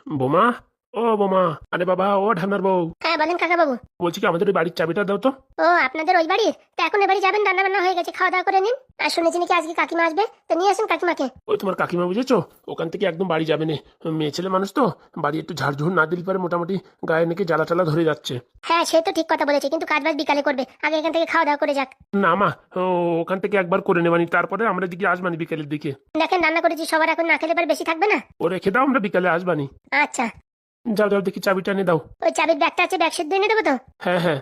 বোমা, ও বোমা, আরে বাবা, ও ঢামনার বউ। হ্যাঁ বলেন কাকা বাবু। বলছি কি, আমাদের ওই বাড়ির চাবিটা দাও তো। ও আপনাদের ওই বাড়ির? তা এখন এ বাড়ি যাবেন? রান্না বান্না হয়ে গেছে, খাওয়া দাওয়া করে নিন। আর শুনেছি নাকি আজকে কাকিমা আসবে, তো নিয়ে আসুন কাকিমাকে। ওই তোমার কাকিমা, বুঝেছো, ওখান থেকে একদম বাড়ি যাবে না। মেয়ে ছেলে মানুষ তো, বাড়ি একটু ঝাড়ঝুড় না দিলে পারে মোটামুটি গায়ে নাকি জ্বালা টালা ধরে যাচ্ছে। হ্যাঁ সে তো ঠিক কথা বলেছে, কিন্তু কাজ বাজ বিকালে করবে, আগে এখান থেকে খাওয়া দাওয়া করে যাক। না মা, ওখান থেকে একবার করে নেবানি, তারপরে আমরা দিকে আসবানি বিকেলের দিকে। দেখেন রান্না করেছি, সবার এখন না খেলে এবার বেশি থাকবে না। ও রেখে দাও, আমরা বিকালে আসবানি। আচ্ছা। যাও যাও, দেখি চাবিটা এনে দাও। ওই চাবির ব্যাগটা আছে, ব্যাগ সেদ্ধ এনে দেবো তো? হ্যাঁ হ্যাঁ,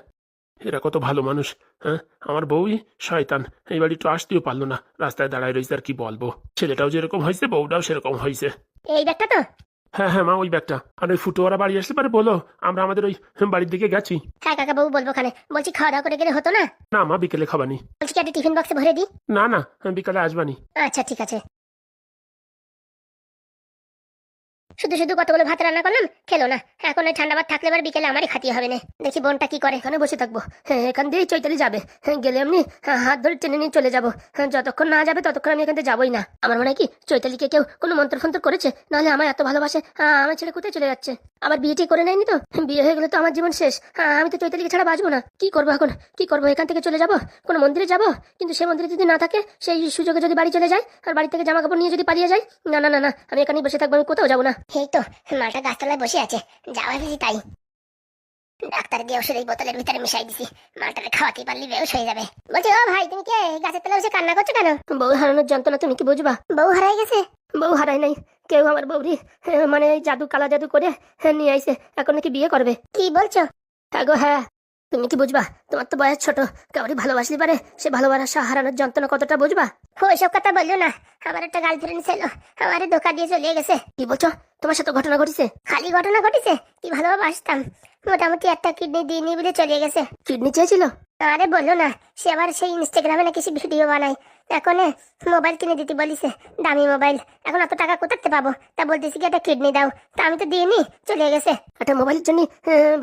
এরা কত ভালো মানুষ। হ্যাঁ, আমার বউই শয়তান, এই বাড়ি তো আসতেও পারলো না, রাস্তায় দাঁড়ায় রয়েছে। আর কি বলবো, ছেলেটাও যেরকম হয়েছে বউটাও সেরকম হয়েছে। এই ব্যাগটা তো? হ্যাঁ হ্যাঁ মা, ওই ব্যাগটা। আর ওই ফুটোয়ারা বাড়ি আসতে পারে বলো, আমরা আমাদের ওই বাড়ির দিকে গেছি। হ্যাঁ কাকা বাবু বলবো খানে, বলছি খাওয়া দাওয়া করে গেলে হতো না? না মা, বিকেলে খাবানি। বলছি কি একটা টিফিন বক্সে ভরে দিই? না না, বিকালে আসবানি। আচ্ছা ঠিক আছে। শুধু শুধু কতগুলো ভাত রান্না করলাম, খেলো না। এখন ওই ঠান্ডা ভাত থাকলে এবার বিকেলে আমারই খাতি হবে না। দেখি বোনটা কি করে। এখানে বসে থাকবো? হ্যাঁ, এখান দিয়েই চৈতালি যাবে। হ্যাঁ, গেলে এমনি হাত ধরে টেনে নিয়ে চলে যাবো। হ্যাঁ, যতক্ষণ না যাবে ততক্ষণ আমি এখান থেকে যাবোই না। আমার মনে হয় কি চৈতালিকে কেউ কোনো মন্ত্র ফন্ত্র করেছে, নাহলে আমার এত ভালোবাসে আমার ছেলে কোথায় চলে যাচ্ছে? আবার বিয়েটি করে নেয়নি তো? বিয়ে হয়ে গেলে তো আমার জীবন শেষ। আমি তো চৈতালিকে ছাড়া বাঁচবো না। কি করবো এখন? কি করবো? এখান থেকে চলে যাবো, কোনো মন্দিরে যাবো, কিন্তু সে মন্দিরে যদি না থাকে, সেই সুযোগে যদি বাড়ি চলে যায় আর বাড়ি থেকে জামা কাপড় নিয়ে যদি পালিয়ে যায়, না না না না, আমি এখানেই বসে থাকবো, আমি কোথাও যাবো না। এই তো মালটা গাছতলায় বসে আছে, যাওয়া ভেবেছি তাই। ডাক্তার দিয়ে ওষুধ এই বোতলের ভিতরে মিশাই দিছি, মালটাকে খাওয়াতে পারলি বেউস হয়ে যাবে। বলছি ও ভাই, তুমি কে গাছের তলায় বসে কান্না করছো কেন? বউ হারানোর যন্ত্রণা তুমি কি বুঝবা? বউ হারাই গেছে? বউ হারায় নাই, কেউ আমার বউরি মানে এই জাদু কালা জাদু করে নিয়ে আইছে, এখন নাকি বিয়ে করবে। কি বলছো? হ্যাঁ গো হ্যাঁ, তুমি কি বুঝবা? তোমার তো বয়স ছোট, কাউরি ভালোবাসলি পারে সে ভালোবাসা হারানোর যন্ত্রণা কতটা বুঝবা? ওইসব কথা বললো না, আমার একটা গার্লফ্রেন্ড ছিল, আমার ধোকা দিয়ে চলে গেছে। কি বলছো? তোমার সাথে ঘটনা ঘটেছে? খালি ঘটনা ঘটেছে, কি ভালোবাসতাম। মোটামুটি একটা কিডনি দিয়ে নি বলে চলে গেছে। কিডনি চেয়েছিল? আরে বললো না, সে আবার সেই ইনস্টাগ্রামে নাকি সে ভিডিও বানায়। এখন মোবাইল কিনে দিতে বলিছে, দামি মোবাইল। এখন অত টাকা কোথাতে পাবো? তা বলতেছি কি একটা কিডনি দাও, তা আমি তো দিইনি, চলে গেছে। একটা মোবাইলের জন্য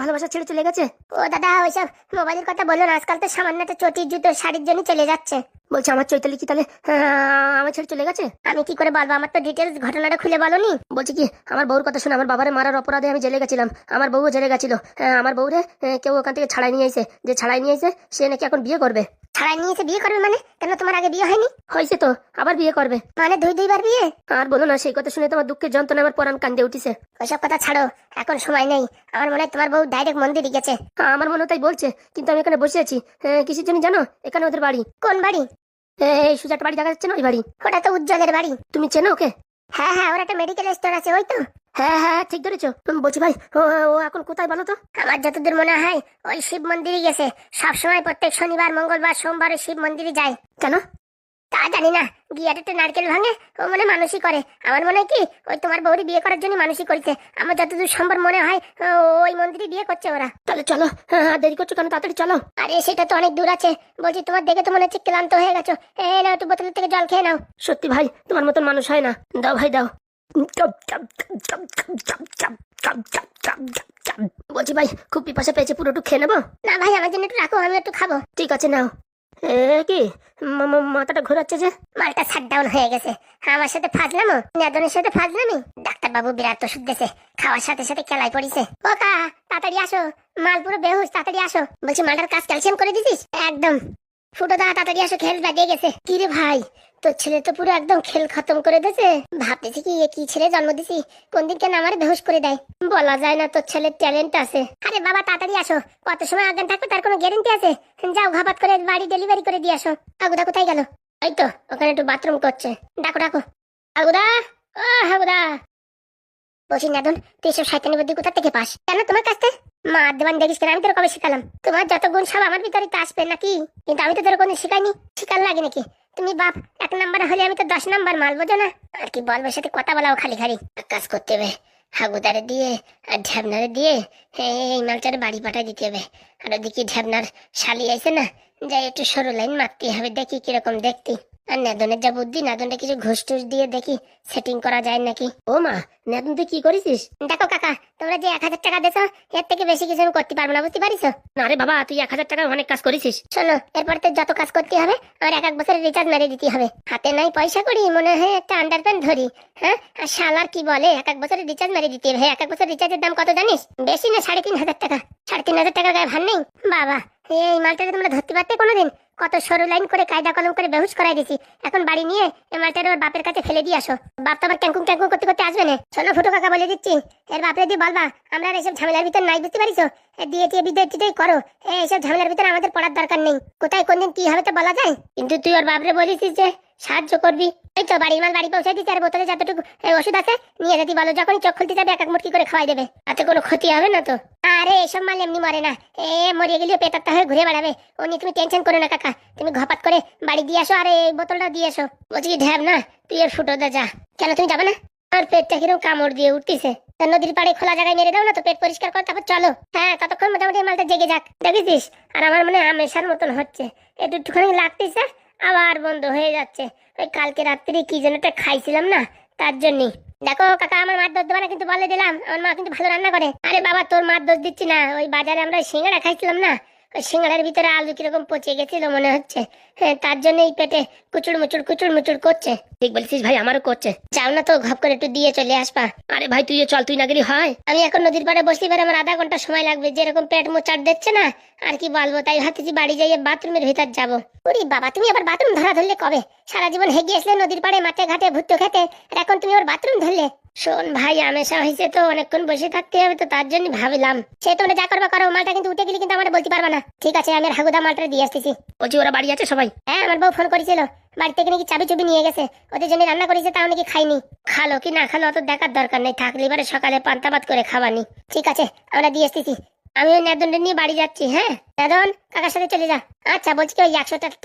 ভালোবাসা ছেড়ে চলে গেছে? ও দাদা ওইসব মোবাইলের কথা বললো না, আজকাল তো সামান্য একটা চটি জুতো শাড়ির জন্য চলে যাচ্ছে। বলছে আমার চৈতালি কি তাহলে আমার ছেড়ে চলে গেছে? আমি কি করে বলবো, আমার তো ডিটেলস ঘটনাটা খুলে বলনি। বলছি কি, আমার বউর কথা শুনে আমার বাবারে মারার অপরাধে আমি জেলে গেছিলাম, আমার বউও জেলে গেছিল। আমার বউরে কেউ ওখান থেকে ছাড়াই নিয়ে এসে, যে ছাড়াই নিয়ে এসে সে নাকি এখন বিয়ে করবে। ছাড়াই নিয়েছে বিয়ে করবে মানে? কেন তোমার আগে বিয়ে হয়নি? হয়েছে তো, আবার বিয়ে করবে। মানে দুইবার বিয়ে? আর বলো না, সেই কথা শুনে তোমার দুঃখের যন্ত্রণা আমার পরাণ কান্দে উঠিছে। ওইসব কথা ছাড়ো, এখন সময় নেই। আমার মনে হয় তোমার বউ ডাইরেক্ট মন্দিরে গেছে। আমার মনে হয় তাই বলছে, কিন্তু আমি এখানে বসে আছি কিসের জন্য জানো? এখানে ওদের বাড়ি। কোন বাড়ি? এই সুজাটা বাড়ি দেখা যাচ্ছে না, ওই বাড়ি। ওটা তো উজ্জ্বলের বাড়ি। তুমি চেনো ওকে? হ্যাঁ হ্যাঁ, ওর একটা মেডিকেল স্টোর আছে, ওই তো। হ্যাঁ হ্যাঁ ঠিক ধরেছো। বলছি ভাই, ও এখন কোথায় বলো তো? আমার যতদূর মনে হয় ওই শিব মন্দিরে গেছে। সবসময় প্রত্যেক শনিবার মঙ্গলবার সোমবার ওই শিব মন্দিরে যায়। কেন? তা জানি না, গিয়ে একটা নারকেল ভাঙে, ও মনে মানসিক করে। আমার মনে হয় কি ওই তোমার বউরি বিয়ে করার জন্য মানসিক করেছে। আমার যতদূর সম্ভব মনে হয় ওই মন্দিরে বিয়ে করছে ওরা। তাহলে চলো, দেরি করছো কেন, তাড়াতাড়ি চলো। আরে সেটা তো অনেক দূর আছে। বলছি তোমার দেখে তো মনে হচ্ছে ক্লান্ত হয়ে গেছো, নাও একটু বোতলের থেকে জল খেয়ে নাও। সত্যি ভাই, তোমার মতন মানুষ হয় না। দাও ভাই দাও। বলছি ভাই, খুব পিপাসা পেয়েছে, পুরোটুকু খেয়ে নেবো? না ভাই, আমার জন্য একটু রাখো, আমি একটু খাবো। ঠিক আছে নাও। কি মাথাটা ঘোরাচ্ছে যে? মালটা শাটডাউন হয়ে গেছে। আমার সাথে ফাজলামো, নেদনের সাথে ফাজলামি। ডাক্তারবাবু বিরাট ওষুধ দিয়েছে, খাওয়ার সাথে সাথে খেলাই পড়িছে। ও কা, তাড়াতাড়ি আসো, মাল পুরো বেহুশ, তাড়াতাড়ি আসো। বলছি মালটার কাজ ক্যালসিয়াম করে দিছিস? একদম। ফুটো দা তাড়াতাড়ি আসো, খেল বাজিয়ে গেছে। কি রে ভাই, তোর ছেলে তো পুরো একদম খেল খতম করে দিয়েছে। ভাবতেছি কি এ কি ছেলে জন্ম দিছি, কোন দিন কেন আমার বেহুশ করে দেয়। বলা যায় না, তোর ছেলের ট্যালেন্ট আছে। আরে বাবা তাড়াতাড়ি আসো, কত সময় আজ্ঞান থাকবে তার কোনো গ্যারেন্টি আছে? যাও ঘাবাত করে বাড়ি ডেলিভারি করে দিয়ে আসো। আগুদা কোথায় গেল? এই তো ওখানে একটু বাথরুম করছে, ডাকো ডাকো। আগুদা, ও হাগুদা। বলছি নাদন, তুই এসব শয়তানি বুদ্ধি কোথা থেকে পাস? কেন তোমার কাছে মা দেবান দেখিস কেন? আমি তোর কবে শিখালাম? তোমার যত গুণ সব আমার ভিতরে তো আসবে নাকি? কিন্তু আমি তো তোর কোনো শিখাইনি, শিকার লাগে নাকি? তুমি বাপ 1 নাম্বার হলে আমি তো 10 নাম্বার মাল, বোঝো না? আর কি বলবো, সাথে কথা বলাও খালি খালি। কাজ করতে হবে, হাগুদারে দিয়ে আর ঢ্যাবনারে দিয়ে এই মালটারে বাড়ি পাঠাই দিতে হবে। আর ওদিকে ঢ্যাবনার শালি আইছে না, যাই একটু সরু লাইন মারতে হবে, দেখি কিরকম দেখতি। আর নেদনের যা বুদ্ধি, নেদনটা কিছু ঘুষ টুস দিয়ে দেখি সেটিং করা যায় নাকি। ও মা, নেদন তুই কি করেছিস? দেখো কাকা, তোমরা যে 1000 টাকা দেছো, এর থেকে বেশি কিছু আমি করতে পারবো না, বুঝতে পারিস? না রে বাবা, তুই 1000 টাকায় অনেক কাজ করেছিস। শোনো, এরপর তো যত কাজ করতে হবে আমার 1 বছরের রিচার্জ মেরে দিতে হবে। হাতে নাই পয়সা করি, মনে হয় একটা আন্ডারপ্যান্ট ধরি। হ্যাঁ, আর শালার কি বলে 1 বছরের রিচার্জ মেরে দিতে হবে। 1 বছর রিচার্জের দাম কত জানিস? বেশি না, 3500 টাকা। 3500 টাকার গায়ে ভার নেই বাবা। এই মালটাকে তোমরা ধরতে পারতে কোনোদিন? কত সরু লাইন করে কায়দা কলম করে বেহুশ করাই দিছি। এখন বাড়ি নিয়ে এই মালটারে ওর বাপের কাছে ফেলে দিয়ে আসো। বাপ তো আবার ক্যাঙ্কুং ক্যাঙ্কুং করতে করতে আসবে না। শোনো ফুটো কাকা, বলে দিচ্ছি, এর বাপরে দিয়ে বলবা আমরা আর এইসব ঝামেলার ভিতর নাই, বুঝতে পারিস? দিয়ে টিয়ে বিদ্যুৎ টিটাই করো, এইসব ঝামেলার ভিতরে আমাদের পড়ার দরকার নেই। কোথায় কোনদিন কি হবে তো বলা যায়। কিন্তু তুই ওর বাপরে বলেছিস যে সাহায্য করবি। এই তো বাড়ির মাল বাড়ি পৌঁছাই দিচ্ছি, আর বোতলে যতটুকু ওষুধ আছে নিয়ে যেতে বলো। যখনই চোখ খুলতে যাবে 1 মুটকি করে খাওয়াই দেবে, তাতে কোনো ক্ষতি হবে না তো? আরে এসব মাল এমনি মরে না, মরে গেলেও পেটারটা হয়ে ঘুরে বেড়াবে। ও নিয়ে তুমি টেনশন করো না কাকা। তুমি ঘপাত করে বাড়ি দিয়ে আসো আর এই বোতলটা দিয়ে আসো। বলছি কি ঢ্যাব না, তুই এর ফুটো দা যা। কেন তুমি যাবে না? আর পেটটা কিরকম কামড় দিয়ে উঠতেছে। নদীর পাড়ে খোলা জায়গায় মেরে দাও না তো, পেট পরিষ্কার কর, তারপর চলো। হ্যাঁ, ততক্ষণ মোটামুটি মালটা জেগে যাক, দেখেছিস? আর আমার মনে আমেশার মতন হচ্ছে, একটুখানি লাগতেছে আবার বন্ধ হয়ে যাচ্ছে। ওই কালকে রাত্রি কি যেন একটা খাইছিলাম না, তার জন্যই। দেখো কাকা, আমার মার দোষ দেবে না কিন্তু, বলে দিলাম। আমার মা কিন্তু ভালো রান্না করে। আরে বাবা, তোর মার দোষ দিচ্ছি না। ওই বাজারে আমরা সিঙ্গাড়া খাইছিলাম না, ওই সিঙ্গাড়ার ভিতরে আলু কিরকম পচে গেছিল মনে হচ্ছে। হ্যাঁ, তার জন্য এই পেটে কুচুর মুচুর করছে। ঠিক বলছিস ভাই, আমারও করছে। যাও না তো, ঘপ করে একটু দিয়ে চলে আসবা। আরে ভাই তুইও চল, তুই না গেলি হয়? আমি এখন নদীর পাড়ে বসতে পারে আমার 1/2 ঘন্টা সময় লাগবে। যেরকম পেট মোচাট দিচ্ছে না, আর কি বলবো। তাই ভাবতেছি বাড়ি যাইয়ে বাথরুমের ভিতর যাবো। ওরে বাবা, তুমি আবার বাথরুম ধরলে কবে? সারা জীবন হেগে আসলে নদীর পাড়ে মাঠে ঘাটে ভুট্টো খেতে, আর এখন তুমি আবার বাথরুম ধরলে? শোন ভাই, আমেশা হয়েছে তো, অনেকক্ষণ বসে থাকতে হবে তো, তার জন্য ভাবলাম। সে তোমরা যা করবা করো, মালটা কিন্তু উঠে গেলে কিন্তু আমার বলতে পারবা না। ঠিক আছে, আমি আর হাগুদা মালটা দিয়ে আসতেছি। বলছি ওরা বাড়ি আছে সবাই? হ্যাঁ, আমার বউ ফোন করেছিল, বাড়ি থেকে নাকি চাবি চুবি নিয়ে গেছে। ওদের জন্য রান্না করেছে, তাও নাকি খাইনি। খালো কি না খালো অত দেখার দরকার নেই, থাকলে এবারে সকালে পান্তা ভাত করে খাওয়ানি। ঠিক আছে, আমরা দিয়ে আসতেছি। আমি ওই নেদনটা নিয়ে বাড়ি যাচ্ছি। হ্যাঁ নেদন, কাকার সাথে চলে যা। আচ্ছা, বলছি কি ওই 100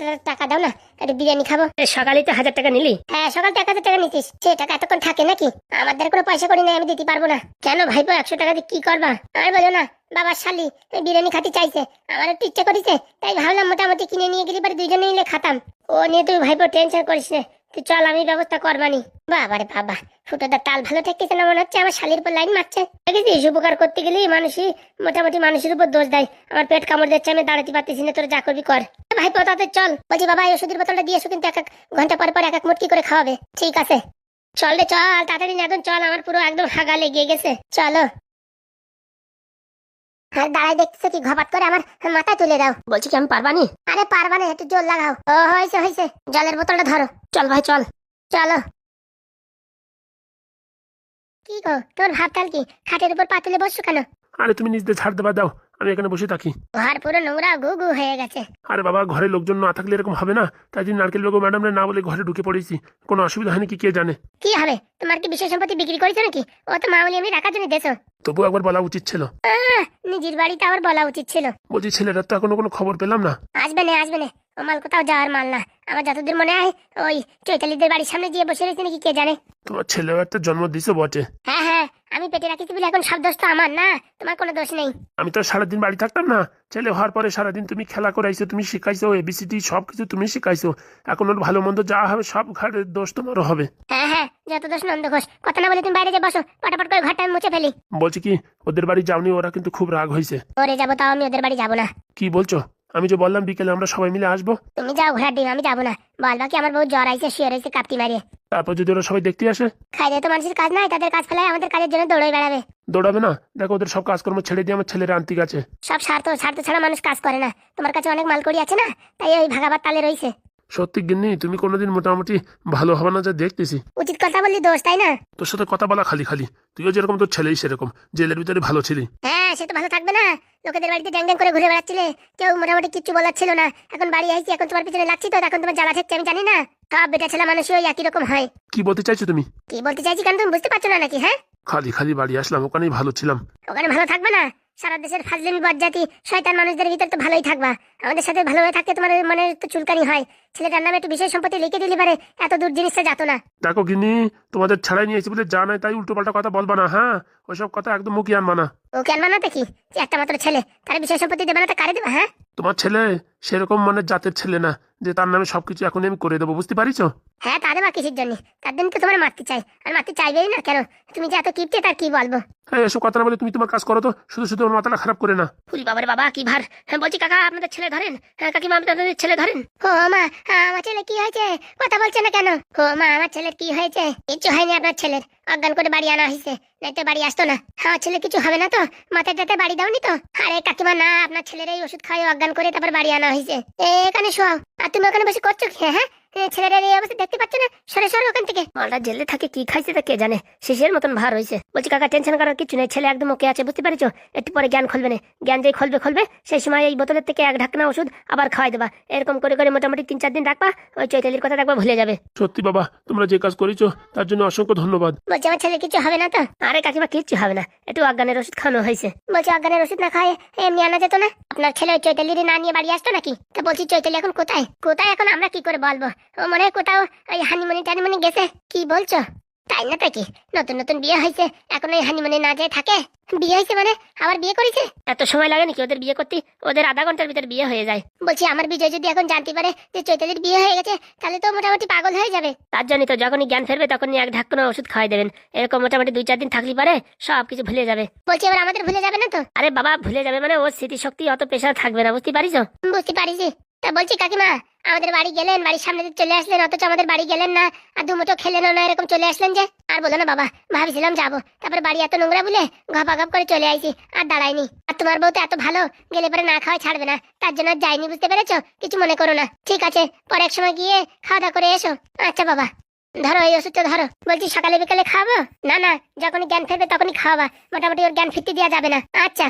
টাকা দাও না, একটু বিরিয়ানি খাবো। সকালেই তো 1000 টাকা নিলি। হ্যাঁ, সকাল থেকে 1000 টাকা নিতিস, সে টাকা এতক্ষণ থাকে নাকি? আমাদের কোনো পয়সা করি নাই, আমি দিতে পারবো না। কেন ভাইপো, 100 টাকা দিয়ে কি করবা? আর বলো না, বাবার শালি বিরিয়ানি খাতে চাইছে, আমার একটু ইচ্ছা করেছে, তাই ভাবলাম মোটামুটি কিনে নিয়ে গেলে পরে দুইজনে নিলে খাতাম। ও নিয়ে তুই ভাইপো টেনশন করিস না, তুই চল, আমি ব্যবস্থা করবানি। বাবারে বাবা, ফুটোদার তাল ভালো ঠেকতেছে না মনে হচ্ছে, আমার শালির উপর লাইন মারছে। দেখেছিস, উপকার করতে গেলেই মানুষই মোটামুটি মানুষের উপর দোষ দেয়। আমার পেট কামড় দিচ্ছে, আমি দাঁড়াতে পারতেছি না, তোর যা করবি কর। ভাইপো তাতে চল। বলছি বাবা, এই ওষুধের বোতলটা দিয়ে এসো, কিন্তু 1 ঘন্টা পর পর 1 মুটকি করে খাওয়াবে। ঠিক আছে, চল রে চল, তাড়াতাড়ি নেদন চল, আমার পুরো একদম হাগা লেগে গেছে। চলো। আর দাঁড়াই দেখতেছো কি, ঘপাত করে আমার মাথায় তুলে দাও। বলছি কি আমি পারবানি? আরে পারবা না, একটু জোর লাগাও। ও হয়েছে হয়েছে, জলের বোতলটা ধরো। চল ভাই চল। চলো। কি গো, তোর ভাবতাল কি? খাটের উপর পা তুলে বসছো কেন? আরে তুমি নিজ দিয়ে ছাড় দেবা, দাও, আমি এখানে বসে থাকি। ঘর পুরো নোংরা গু গু হয়ে গেছে। আরে বাবা, ঘরে লোকজন না থাকলে এরকম হবে না, তাই জন্য নারকেল বেগম ম্যাডামরা না বলে ঘরে ঢুকে পড়েছি। কোনো অসুবিধা হয়নি কি কে জানে। কি হবে, তোমার কি বিষয় সম্পত্তি বিক্রি করেছো নাকি? ও তো মামুলি আমি রাখার জন্য দেছো। তবু একবার বলা উচিত ছিল। নিজের বাড়িতে আবার বলা উচিত ছিল। বলছি ছেলেটার তো এখনো কোনো খবর পেলাম না। আসবে না আসবে না, ও মাল কোথাও যাওয়ার মাল না। আমার যতদূর মনে হয় ওই চৈতালিদের বাড়ির সামনে গিয়ে বসে রয়েছে নাকি, কে জানে। তোমার ছেলেও একটা জন্ম দিছে বটে। হ্যাঁ হ্যাঁ, আমি পেটে রাখিছি বলে এখন সব দোষ তো আমার না, তোমার কোনো দোষ নেই। আমি তো সারাদিন বাড়ি থাকতাম না, ছেলে হওয়ার পরে সারাদিন তুমি খেলা করাইছো, তুমি শিখাইছো, এবিসিডি সব কিছু তুমি শিখাইছো। এখন ওর ভালো মন্দ যা হবে সব ঘরের দোষ তোমারও হবে। হ্যাঁ হ্যাঁ, যত দোষ নন্দ ঘোষ। কথা না বলে তুমি বাইরে যে বসো, পটাপট করে ঘরটা আমি মুছে ফেলি। বলছি কি, ওদের বাড়ি যাওনি, ওরা কিন্তু খুব রাগ হয়েছে। ওরে যাবো, তাও আমি ওদের বাড়ি যাবো না। কি বলছো? আমি যে বললাম বিকেলে আমরা সবাই মিলে আসবো। তুমি যাও ঘোড়ার ডিম, আমি যাবো না। বলবা কি আমার বউ জ্বর আইছে, শুয়ে রয়েছে কাঁপতি মারিয়ে। তারপর যদি ওরা সবাই দেখতে আসে? খাই দিয়ে তো মানুষের কাজ নাই, তাদের কাজ ফেলায় আমাদের কাজের জন্য দৌড়ে বেড়াবে। দৌড়াবে না, দেখো ওদের সব কাজকর্ম ছেড়ে দিয়ে আমার ছেলেরা আন্তিক আছে। সব স্বার্থ ছাড়া মানুষ কাজ করে না। তোমার কাছে অনেক মাল করি আছে না, তাই ওই ভাগাবার তালে রয়েছে। সত্যি গিন্নি, তুমি কোনোদিন মোটামুটি ভালো হবে না যা দেখতেছি। উচিত কথা বললি দোষ, তাই না? তোর সাথে কথা বলা খালি খালি, তুইও যেরকম তোর ছেলেই সেরকম, জেলের ভিতরে ভালো ছিলি। হ্যাঁ, সে তো ভালো থাকবে না। লোকেদের বাড়িতে ড্যাং ড্যাং করে ঘুরে বেড়াচ্ছিলে, কেউ মোটামুটি কিচ্ছু বলার ছিল না। এখন বাড়ি আইছি, এখন তোমার পিছনে লাগছি তো, এখন তোমার জ্বালা থাকছে, আমি জানি না। সব বেটা ছেলে মানুষই ওই একই রকম হয়। কি বলতে চাইছো তুমি? কি বলতে চাইছি কেন তুমি বুঝতে পারছো না নাকি? হ্যাঁ, খালি খালি বাড়ি আসলাম, ওখানেই ভালো ছিলাম। ওখানে ভালো থাকবে না? সারা দেশের ফাজলামি বজ্জাতি শয়তান মানুষদের ভিতর তো ভালোই থাকবা। আমাদের সাথে ভালোভাবে থাকতে তোমার মনে তো চুলকানি হয়। ছেলেটার নামে একটু বিষয় সম্পত্তি লিখে দিলে পারে, এত দূর জিনিসটা যেত না। দেখো গিন্নি, তোমাদের ছাড়াই নিয়েছি বলে যা নাই তাই উল্টো পাল্টা কথা বলবা না, হ্যাঁ? ওইসব কথা একদম মুখে আনবা না। ও কেন বানাতে কি যে একটা মাত্র ছেলে তার বিষয় সম্পত্তি দেবে না তো কারে দেবে? হ্যাঁ তোমার ছেলে সেরকম মানে জাতের ছেলে না যে তার নামে সবকিছু এখনই আমি করে দেবো, বুঝতে পারিছো? হ্যাঁ, তা দেবা কিসের জন্য? তার জন্য তো তোমার মারতে চাই, আর মারতে চাইবেই না কেন? তুমি যে এত কিপটে তার কি বলবো? হ্যাঁ, এসব কথা না বলে তুমি তোমার কাজ করো তো, শুধু শুধু আমার মাথাটা খারাপ করে না। ফুল বাবার বাবা কি ভার। হ্যাঁ বলছি কাকা আপনাদের ছেলে ধরেন। হ্যাঁ কাকিমা আপনাদের ছেলে ধরেন। ও মা, আমার ছেলে কি হয়েছে? কথা বলছে না কেন? ও মা, আমার ছেলের কি হয়েছে? কিচ্ছু হয়নি আপনার ছেলের, অজ্ঞান করে বাড়ি আনা হয়েছে, নয়তো বাড়ি আসতো না। আমার ছেলে কিছু হবে না তো? মাথায় টাতে বাড়ি দাওনি তো? আরে কাকিমা না, আপনার ছেলের এই ওষুধ খাই অজ্ঞান করে তারপর বাড়ি আনা হয়েছে। এখানে শোয়াও। আর তুমি ওখানে বসে করছো কি? হ্যাঁ ছেলের এই অবস্থা দেখতে পাচ্ছ না? সরে সরে ওখান থেকে। মালটা জেলে থাকে কি খাইছে তা কে জানে, শিশের মতন ভার হয়েছে। বলছি কাকা টেনশন করার কিছু নেই, ছেলে একদম ওকে আছে, বুঝতে পারছো? একটু পরে জ্ঞান খুলবে না, জ্ঞান যেই খুলবে সেই সময় এই বোতলের থেকে এক ঢাকনা ওষুধ আবার খাওয়াই দেবা। এরকম করে করে মোটামুটি 3-4 দিন রাখবা, ওই চৈতালির কথা দেখবা ভুলে যাবে। সত্যি বাবা, তোমরা যে কাজ করেছো তার জন্য অসংখ্য ধন্যবাদ। বলছি আমার ছেলে কিছু হবে না তো? আরে কাকিমা কিচ্ছু হবে না, একটু অজ্ঞানের ওষুধ খাওয়ানো হয়েছে। বলছি অজ্ঞানের ওষুধ না খায় এমনি আনা যেত না? আপনার ছেলে ওই চৈতালির না নিয়ে বাড়ি আসতো নাকি? তা বলছি চৈতালি এখন কোথায়? কোথায় এখন আমরা কি করে বলবো? ও মনে হয় কোথাও ওই হানিমুনি টানিমুনি গেছে। কি বলছো? তাই না? তাই কি নতুন নতুন বিয়ে হয়েছে, এখন ওই হানিমুনি না যায় থাকে? বিয়ে হয়েছে মানে আবার বিয়ে করেছে? এত সময় লাগে নাকি ওদের বিয়ে করতে? ওদের আধা ঘন্টার ভিতর বিয়ে হয়ে যায়। বলছি আমার বিজয় যদি এখন জানতে পারে যে চৈতালির বিয়ে হয়ে গেছে, তাহলে তো মোটামুটি পাগল হয়ে যাবে। তার জন্যই তো যখনই জ্ঞান ফেরবে তখনই এক ঢাকনা ওষুধ খাওয়াই দেবেন। এরকম মোটামুটি 2-4 দিন থাকলে পারে সব কিছু ভুলে যাবে। বলছি এবার আমাদের ভুলে যাবে না তো? আরে বাবা ভুলে যাবে মানে ওর স্মৃতিশক্তি অত প্রেশার থাকবে না, বুঝতে পারিস? বুঝতে পারিছি। তা বলছি কাকিমা, আমাদের বাড়ি গেলেন, বাড়ির সামনে দিয়ে চলে আসলেন, অথচ আমাদের বাড়ি গেলেন না, আর দুমুটো খেলেন না, এরকম চলে আসলেন যে? আর বলো না বাবা, ভাবছিলাম যাবো, তারপর বাড়ি এত নোংরা বলে ঘপাঘপ করে চলে আইছি, আর দাঁড়াইনি। আর তোমার বউ তো এত ভালো, গেলে পরে না খাওয়া ছাড়বে না, তার জন্য আর যাইনি, বুঝতে পেরেছো? কিছু মনে করো না, ঠিক আছে? পরে এক সময় গিয়ে খাওয়া দাওয়া করে এসো। আচ্ছা বাবা, ধরো এই ওষুধটা ধরো। বলছি সকালে বিকালে খাওয়াবো? না না, যখনই জ্ঞান ফেরবে তখনই খাওয়াবা, মোটামুটি ওর জ্ঞান ফিরতে দেওয়া যাবে না। আচ্ছা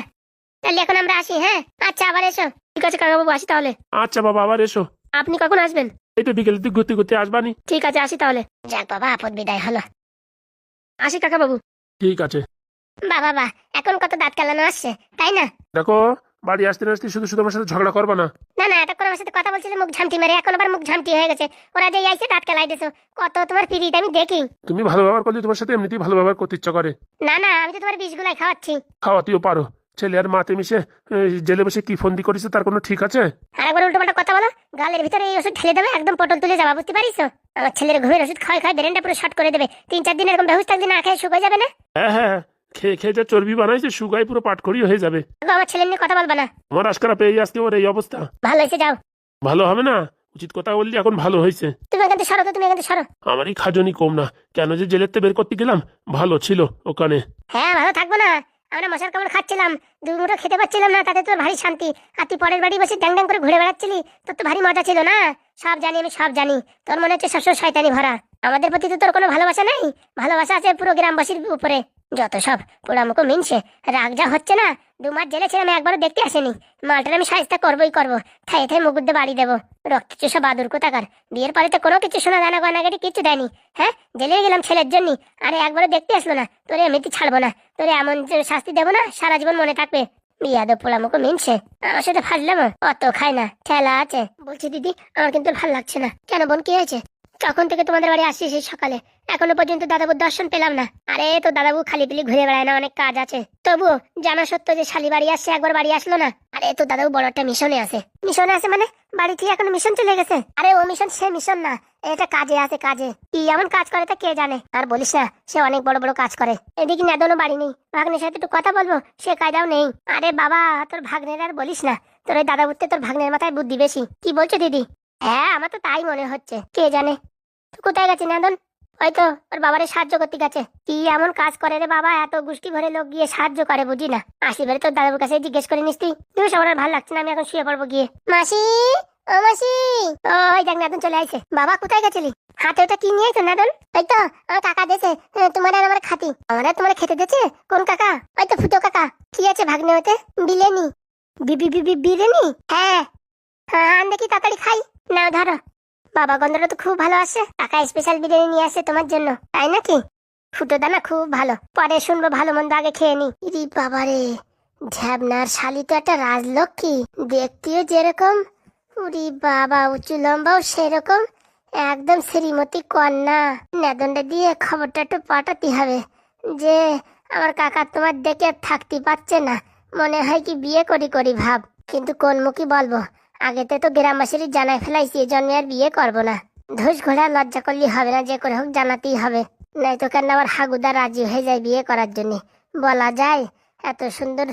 তাহলে এখন আমরা আসি। হ্যাঁ আচ্ছা, আবার এসো। ঠিক আছে কাকাবাবু, আসি তাহলে। আচ্ছা বাবা, আবার এসো। আপনি কখন আসবেন? এই তো বিকেলের দিক ঘুরতে ঘুরতে আসবানি। ঠিক আছে আসি তাহলে। যাক বাবা, আপদ বিদায় হলো। আসি কাকাবাবু। ঠিক আছে। বাবা বা, এখন কত দাঁত কালানো আসছে, তাই না? দেখো, বাড়ি আসতে না আসতে শুধু শুধু আমার সাথে ঝগড়া করবা না। না না, এতক্ষণ আমার সাথে কথা বলছিলে মুখ ঝামটি মেরে, এখন আবার মুখ ঝামটি হয়ে গেছে। ওরা যে আইছে দাঁত কেলাই দিছো, কত তোমার পিরিত আমি দেখি। তুমি ভালো ব্যবহার করলে তোমার সাথে এমনিতেই ভালো ব্যবহার করতে ইচ্ছা করে। না না, আমি তো তোমার বিষগুলাই খাওয়াচ্ছি। খাওয়াতেও পারো। ছেলে আর মাতে মিশে জেলে বসে কি ফন্দি করেছে তার কোনো ঠিক আছে? আর একবার উল্টো পাল্টা কথা বলো, গালের ভিতরে এই ওষুধ ঢেলে দেবে, একদম পটল তুলে যাবা, বুঝতে পারিস? আমার ছেলের ঘুমের ওষুধ খাওয়াই খাওয়াই ব্রেনটা পুরো শর্ট করে দেবে। 3-4 দিন এরকম বেহুশ থাকলে না খেয়ে শুকিয়ে যাবে না? হ্যাঁ হ্যাঁ, খেয়ে খেয়ে যা চর্বি বানাইছে সুগাই পুরো পাটখড়ি হয়ে যাবে। আগো, আমার ছেলে নিয়ে কথা বলবা না। আমার আজকারা পেয়ে আজকে ওর এই অবস্থা। ভালো হয়েছে, যাও। ভালো হবে না, উচিত কথা বললি এখন ভালো হয়েছে। তুমি এখান থেকে সরো তো, তুমি এখান থেকে সরো। আমারই খাজনি কম না, কেন যে জেলেতে বের করতে গেলাম, ভালো ছিল ওখানে। হ্যাঁ ভালো থাকবো না? আমরা মশার কামড় খাচ্ছিলাম, দু মুঠো খেতে পাচ্ছিলাম না, তাতে তোর ভারী শান্তি। আর তুই পরের বাড়ি বসে ড্যাং ড্যাং করে ঘুরে বেড়াচ্ছিলি, তোর তো ভারী মজা ছিল না? সব জানি, আমি সব জানি। তোর মনে হচ্ছে সবসময় শয়তানি ভরা। আমাদের প্রতি তো তোর কোনো ভালোবাসা নেই, ভালোবাসা আছে পুরো গ্রামবাসীর উপরে। যত সব পোড়ামুখো মিনছে, রাগ যা হচ্ছে না। 2 মাস জেলে ছিলাম, একবারও দেখতে আসেনি। মালটার আমি সাহায্য করবোই করবো, থাই থাই মুগুদ্দে বাড়ি দেবো। রক্ত চোষা বাদুর কোথাকার, বিয়ের পরে তো কোনো কিছু শোনা দানা গয়নাগাটি কিছু দেয়নি। হ্যাঁ, জেলে গেলাম ছেলের জন্য, আরে একবারও দেখতে আসলো না। তোরে এমনিতে ছাড়বো না, তোরে এমন শাস্তি দেবো না সারা জীবন মনে থাকবে। বিয়াদব পোড়ামুখো মিনছে, আমার সাথে ফাজলাম অত খায় না, ঠেলা আছে। বলছি দিদি, আমার কিন্তু ভাল লাগছে না। কেন বোন, কি হয়েছে? তখন থেকে তোমাদের বাড়ি আসছি সেই সকালে, এখনো পর্যন্ত দাদাবুর দর্শন পেলাম না। আরে তো দাদাবু খালি পিলি ঘুরে বেড়ায় না, অনেক কাজ আছে। তবুও জানা সত্য যে শালি বাড়ি আসছে, একবার বাড়ি আসলো না। আরে তো দাদাবু বড় একটা মিশনে আছে। মিশনে আছে মানে? বাড়ি থেকে এখন মিশন চলে গেছে? আরে ও মিশন, সে মিশন না, এটা কাজে আছে, কাজে। কি এমন কাজ করে তা কে জানে। আর বলিস না, সে অনেক বড় বড় কাজ করে। এদিকে নেদনও বাড়ি নেই, ভাগ্নের সাথে একটু কথা বলবো, সে কায়দাও নেই। আরে বাবা, তোর ভাগ্নের আর বলিস না, তোর ওই দাদা বুঝতে তোর ভাগ্নের মাথায় বুদ্ধি বেশি। কি বলছো দিদি? হ্যাঁ, আমার তো তাই মনে হচ্ছে, কে জানে। কোথায় গেছে নেদন? হয়তো ওর বাবারে সাহায্য করতে গেছে। কি এমন কাজ করে রে বাবা, এত গোষ্ঠী ভরে লোক গিয়ে সাহায্য করে, বুঝি না। আসি বেড়ে তোর দাদার কাছে জিজ্ঞেস করে নিস তুই। তুমি সবার আর ভালো লাগছে না, আমি এখন শুয়ে পড়বো গিয়ে। মাসি, ও মাসি, ওই দেখ নেদন চলে আইছে। বাবা কোথায় গেছিলি? হাতে ওটা কি নিয়ে আইছো নেদন? ওই তো আমার কাকা দেছে, তোমার আর আমার খাতি। আমরা তোমার খেতে দিচ্ছে? কোন কাকা? ওই তো ফুটো কাকা। কি আছে ভাগ্নে ওতে? বিলেনি। বিরিয়ানি? হ্যাঁ হ্যাঁ, দেখি তাড়াতাড়ি খাই। নাও ধরো। বাবা গন্ধটা তো খুব ভালো আসে, কাকা স্পেশাল বিরিয়ানি নিয়ে আসে তোমার জন্য, তাই নাকি? ফুটো দানা খুব ভালো, পরে শুনবো ভালো মন্দ, আগে খেয়ে নি। ইরি বাবারে, ঝ্যাবনার শালি তো একটা রাজলক্ষ্মী, দেখতেও যেরকম, উরি বাবা উঁচু লম্বাও সেরকম, একদম শ্রীমতী কন্যা। নেদনটা দিয়ে খবরটা একটু পাঠাতে হবে যে আমার কাকা তোমার দেখে থাকতে পারছে না, মনে হয় কি বিয়ে করি করি ভাব। কিন্তু কোন মুখী বলবো, আগেতে তো গ্রামবাসীর জানাই ফেলাইছি, এই জন্য আর বিয়ে করবো না। ধুস ঘোড়া লজ্জা করলে হবে না, যে করে হোক জানাতেই হবে, নাই তো কেন আবার হাগুদা রাজি হয়ে যায় বিয়ে করার জন্য। বলা যায় এত সুন্দর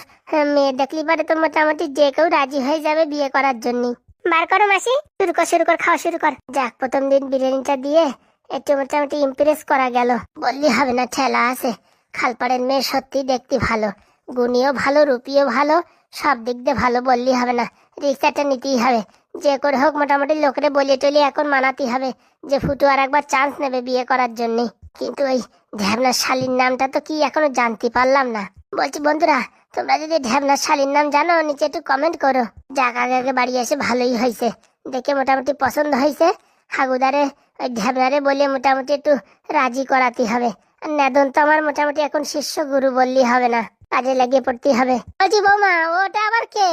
মেয়ে দেখলি পারে তো মোটামুটি যে কেউ রাজি হয়ে যাবে বিয়ে করার জন্য। বার করো মাসি, শুরু কর খাওয়া শুরু কর। যাক, প্রথম দিন বিরিয়ানিটা দিয়ে একটু মোটামুটি ইমপ্রেস করা গেল। বললি হবে না, ঠেলা আছে। খালপাড়ের মেয়ে সত্যি দেখতে ভালো, গুণীয় ভালো, রূপীও ভালো, সব দিক দিয়ে ভালো, বললি হবে না। রিক্সাটা নিতেই হবে, যে করে হোক মোটামুটি লোকেরে বলিয়ে টলিয়ে এখন মানাতেই হবে যে ফুটু আর একবার চান্স নেবে বিয়ে করার জন্য। কিন্তু ওই ঢ্যাবনার শালীর নামটা তো কি এখনো জানতে পারলাম না। বলছি বন্ধুরা, তোমরা যদি ঢ্যাবনার শালীর নাম জানো নিচে একটু কমেন্ট করো। যাক, আগে আগে বাড়ি এসে ভালোই হয়েছে, দেখে মোটামুটি পছন্দ হয়েছে। হাগুদারে ওই ঢ্যাবনারে বলে মোটামুটি একটু রাজি করাতে হবে। আর নেদন তো আমার মোটামুটি এখন শিষ্য গুরু বললি হবে না, কাজে লাগিয়ে পড়তে হবে। বলছি বৌমা, ওটা আবার কে?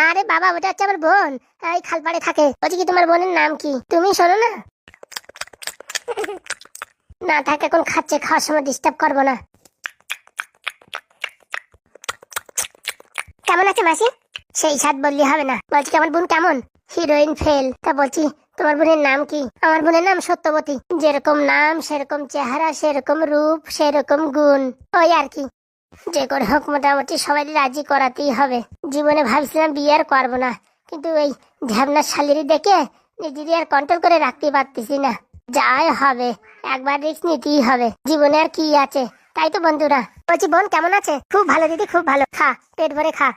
আরে বাবা, ওটা হচ্ছে আমার বোন, এই খালপাড়ে থাকে। বলছি কি তোমার বোনের নাম কি? তুমি শোনো না, না থাক এখন খাচ্ছে, খাওয়ার সময় ডিস্টার্ব করবো না। কেমন আছে মাসি? সেই স্বাদ বললি হবে না। বলছি কি আমার বোন কেমন? Heroine fail. তা বলছি তোমার বোনের নাম কি? আমার বোনের নাম সত্যবতী। যেরকম নাম সেরকম চেহারা, সেরকম রূপ, সেরকম গুণ, ওই আর কি। যে করে হোক মোটামুটি সবাই রাজি করাতেই হবে। জীবনে ভাবছিলাম বিয়ে আর করবো না, কিন্তু এই ঢ্যাবনার শালিরি দেখে নিজেরই আর কন্ট্রোল করে রাখতে পারতেছি না। যাই হবে, একবার রিস্ক নিতেই হবে, জীবনে আর কি আছে। তাই তো বন্ধুরা। বলছি বোন কেমন আছে? খুব ভালো দিদি, খুব ভালো। খা, পেট ভরে খা।